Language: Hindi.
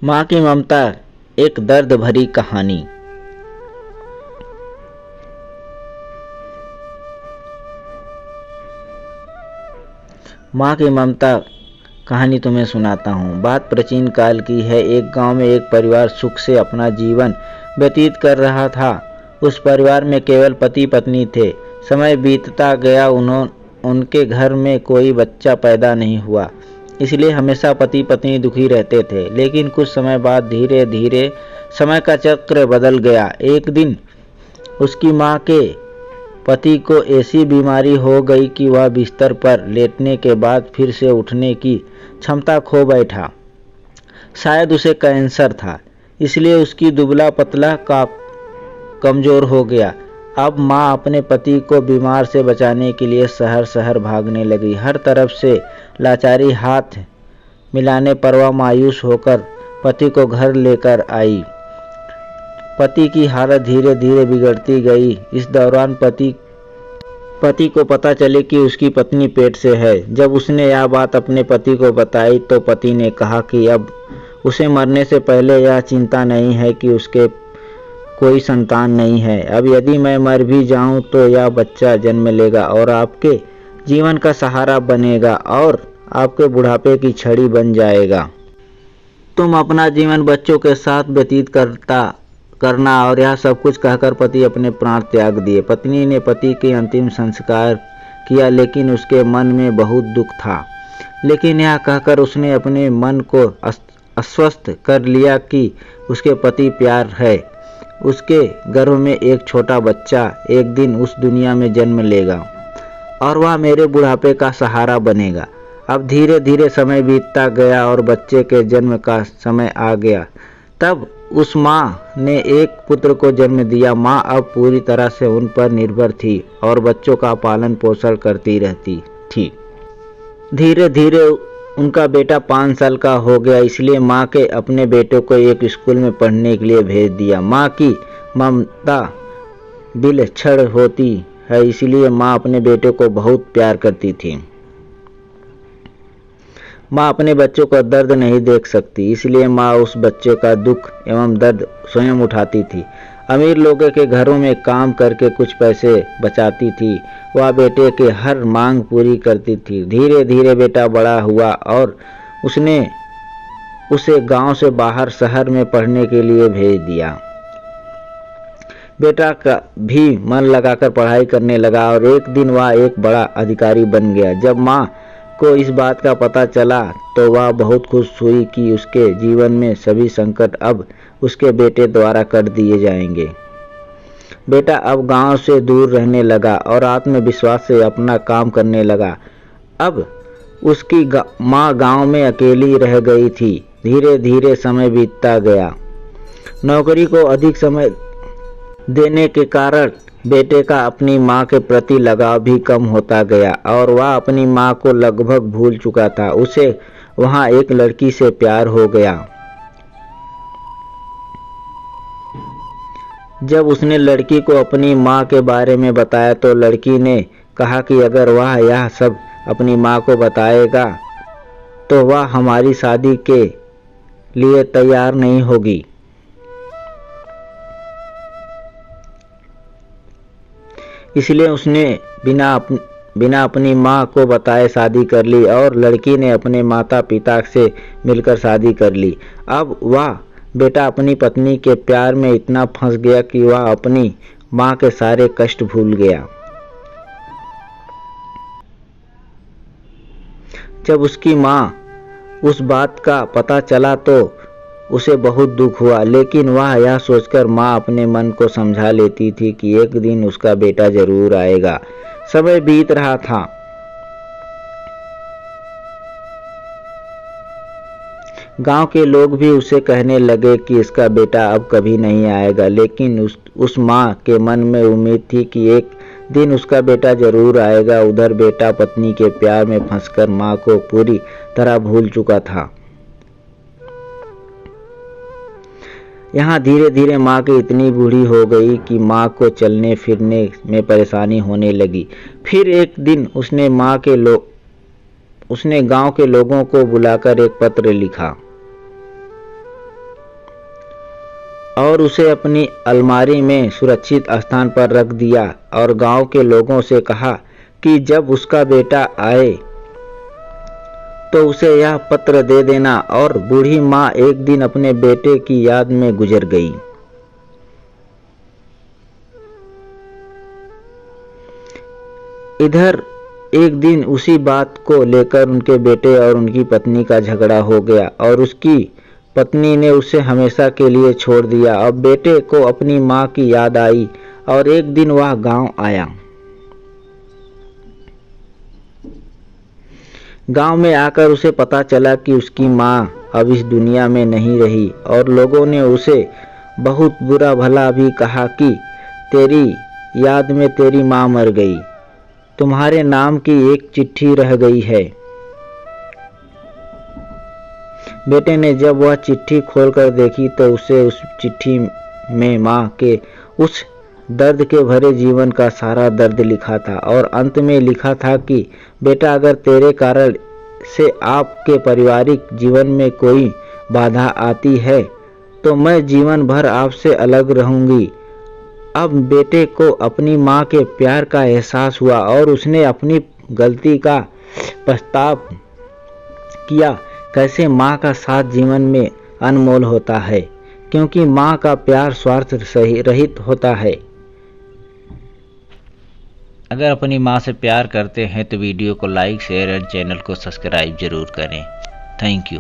माँ की ममता, एक दर्द भरी कहानी। माँ की ममता कहानी तुम्हें सुनाता हूँ। बात प्राचीन काल की है। एक गांव में एक परिवार सुख से अपना जीवन व्यतीत कर रहा था। उस परिवार में केवल पति पत्नी थे। समय बीतता गया, उनके घर में कोई बच्चा पैदा नहीं हुआ, इसलिए हमेशा पति पत्नी दुखी रहते थे। लेकिन कुछ समय बाद धीरे धीरे समय का चक्र बदल गया। एक दिन उसकी माँ के पति को ऐसी बीमारी हो गई कि वह बिस्तर पर लेटने के बाद फिर से उठने की क्षमता खो बैठा। शायद उसे कैंसर था, इसलिए उसकी दुबला पतला का कमजोर हो गया। अब माँ अपने पति को बीमार से बचाने के लिए शहर शहर भागने लगी। हर तरफ से लाचारी। हाथ मिलाने पर वह मायूस होकर पति को घर लेकर आई। पति की हालत धीरे धीरे बिगड़ती गई। इस दौरान पति को पता चले कि उसकी पत्नी पेट से है। जब उसने यह बात अपने पति को बताई तो पति ने कहा कि अब उसे मरने से पहले यह चिंता नहीं है कि उसके कोई संतान नहीं है। अब यदि मैं मर भी जाऊं तो यह बच्चा जन्म लेगा और आपके जीवन का सहारा बनेगा और आपके बुढ़ापे की छड़ी बन जाएगा। तुम अपना जीवन बच्चों के साथ व्यतीत करना। और यह सब कुछ कहकर पति अपने प्राण त्याग दिए। पत्नी ने पति के अंतिम संस्कार किया, लेकिन उसके मन में बहुत दुख था। लेकिन यह कहकर उसने अपने मन को आश्वस्त कर लिया कि उसके पति प्यार है। उसके गर्भ में एक छोटा बच्चा एक दिन उस दुनिया में जन्म लेगा और वह मेरे बुढ़ापे का सहारा बनेगा। अब धीरे धीरे समय बीतता गया और बच्चे के जन्म का समय आ गया। तब उस माँ ने एक पुत्र को जन्म दिया। माँ अब पूरी तरह से उन पर निर्भर थी और बच्चों का पालन पोषण करती रहती थी। धीरे धीरे उनका बेटा 5 साल का हो गया, इसलिए माँ के अपने बेटे को एक स्कूल में पढ़ने के लिए भेज दिया। माँ की ममता विलक्षण होती है, इसलिए माँ अपने बेटे को बहुत प्यार करती थी। माँ अपने बच्चों का दर्द नहीं देख सकती, इसलिए माँ उस बच्चे का दुख एवं दर्द स्वयं उठाती थी। अमीर लोगों के घरों में काम करके कुछ पैसे बचाती थी। वह बेटे के हर मांग पूरी करती थी। धीरे धीरे बेटा बड़ा हुआ और उसने उसे गांव से बाहर शहर में पढ़ने के लिए भेज दिया। बेटा का भी मन लगाकर पढ़ाई करने लगा और एक दिन वह एक बड़ा अधिकारी बन गया। जब माँ को इस बात का पता चला तो वह बहुत खुश हुई कि उसके जीवन में सभी संकट अब उसके बेटे द्वारा कर दिए जाएंगे। बेटा अब गांव से दूर रहने लगा और आत्मविश्वास से अपना काम करने लगा। अब उसकी माँ गांव में अकेली रह गई थी। धीरे धीरे समय बीतता गया। नौकरी को अधिक समय देने के कारण बेटे का अपनी माँ के प्रति लगाव भी कम होता गया और वह अपनी माँ को लगभग भूल चुका था। उसे वहाँ एक लड़की से प्यार हो गया। जब उसने लड़की को अपनी माँ के बारे में बताया तो लड़की ने कहा कि अगर वह यह सब अपनी माँ को बताएगा तो वह हमारी शादी के लिए तैयार नहीं होगी। इसलिए उसने बिना अपनी माँ को बताए शादी कर ली और लड़की ने अपने माता पिता से मिलकर शादी कर ली। अब वह बेटा अपनी पत्नी के प्यार में इतना फंस गया कि वह अपनी माँ के सारे कष्ट भूल गया। जब उसकी माँ उस बात का पता चला तो उसे बहुत दुख हुआ, लेकिन वह यह सोचकर माँ अपने मन को समझा लेती थी कि एक दिन उसका बेटा जरूर आएगा। समय बीत रहा था। गांव के लोग भी उसे कहने लगे कि इसका बेटा अब कभी नहीं आएगा, लेकिन उस माँ के मन में उम्मीद थी कि एक दिन उसका बेटा जरूर आएगा। उधर बेटा पत्नी के प्यार में फंसकर माँ को पूरी तरह भूल चुका था। यहाँ धीरे धीरे माँ की इतनी बूढ़ी हो गई कि माँ को चलने फिरने में परेशानी होने लगी। फिर एक दिन उसने गांव के लोगों को बुलाकर एक पत्र लिखा। और उसे अपनी अलमारी में सुरक्षित स्थान पर रख दिया और गांव के लोगों से कहा कि जब उसका बेटा आए तो उसे यह पत्र दे देना। और बूढ़ी माँ एक दिन अपने बेटे की याद में गुजर गई। इधर एक दिन उसी बात को लेकर उनके बेटे और उनकी पत्नी का झगड़ा हो गया और उसकी पत्नी ने उसे हमेशा के लिए छोड़ दिया। अब बेटे को अपनी माँ की याद आई और एक दिन वह गांव आया। गांव में आकर उसे पता चला कि उसकी माँ अब इस दुनिया में नहीं रही और लोगों ने उसे बहुत बुरा भला भी कहा कि तेरी याद में तेरी माँ मर गई, तुम्हारे नाम की एक चिट्ठी रह गई है। बेटे ने जब वह चिट्ठी खोलकर देखी तो उसे उस चिट्ठी में माँ के उस दर्द के भरे जीवन का सारा दर्द लिखा था और अंत में लिखा था कि बेटा, अगर तेरे कारण से आपके पारिवारिक जीवन में कोई बाधा आती है तो मैं जीवन भर आपसे अलग रहूंगी। अब बेटे को अपनी माँ के प्यार का एहसास हुआ और उसने अपनी गलती का पछतावा किया। कैसे माँ का साथ जीवन में अनमोल होता है, क्योंकि माँ का प्यार स्वार्थ रहित होता है। अगर अपनी माँ से प्यार करते हैं तो वीडियो को लाइक, शेयर और चैनल को सब्सक्राइब जरूर करें। Thank you.